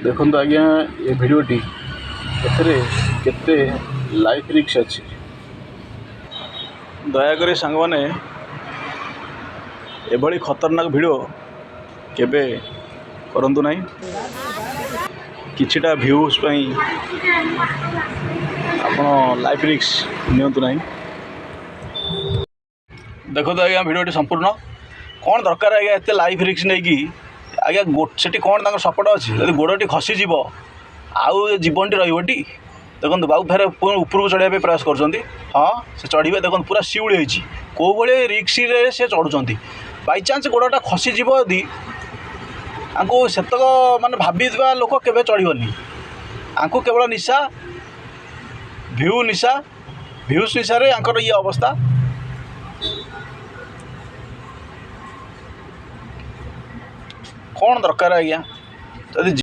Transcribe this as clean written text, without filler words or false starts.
देखो आज्ञा ये भिडटी केते लाइफ रिस्क अच्छी दयाकोरी सांग मैंने एभली खतरनाक भिडियो केबे करंतु नहीं किछिटा व्यूज आपण लाइफ रिस्क नियंतु नहीं। देखो तो आज्ञा भिडियोटी संपूर्ण कौन दरकार आज्ञा एत लाइफ रिस्क नहीं कि आज्ञा से कौन सपोर्ट अच्छी जब गोड़टी खसीज आउ जीवनटी रही देखो बाबू फेर उपरको चढ़ाई प्रयास कर हाँ से चढ़े देखो पूरा शिउली होती कौ भाई रिक्स से चढ़ुंट बाई चान्स गोड़टा खसीज यदि आंको सेतक माने भावी लोक केवे चढ़नी आंको केवल निशा व्यूज निशारे आंकर ये अवस्था कौन दरकार आज्ञा।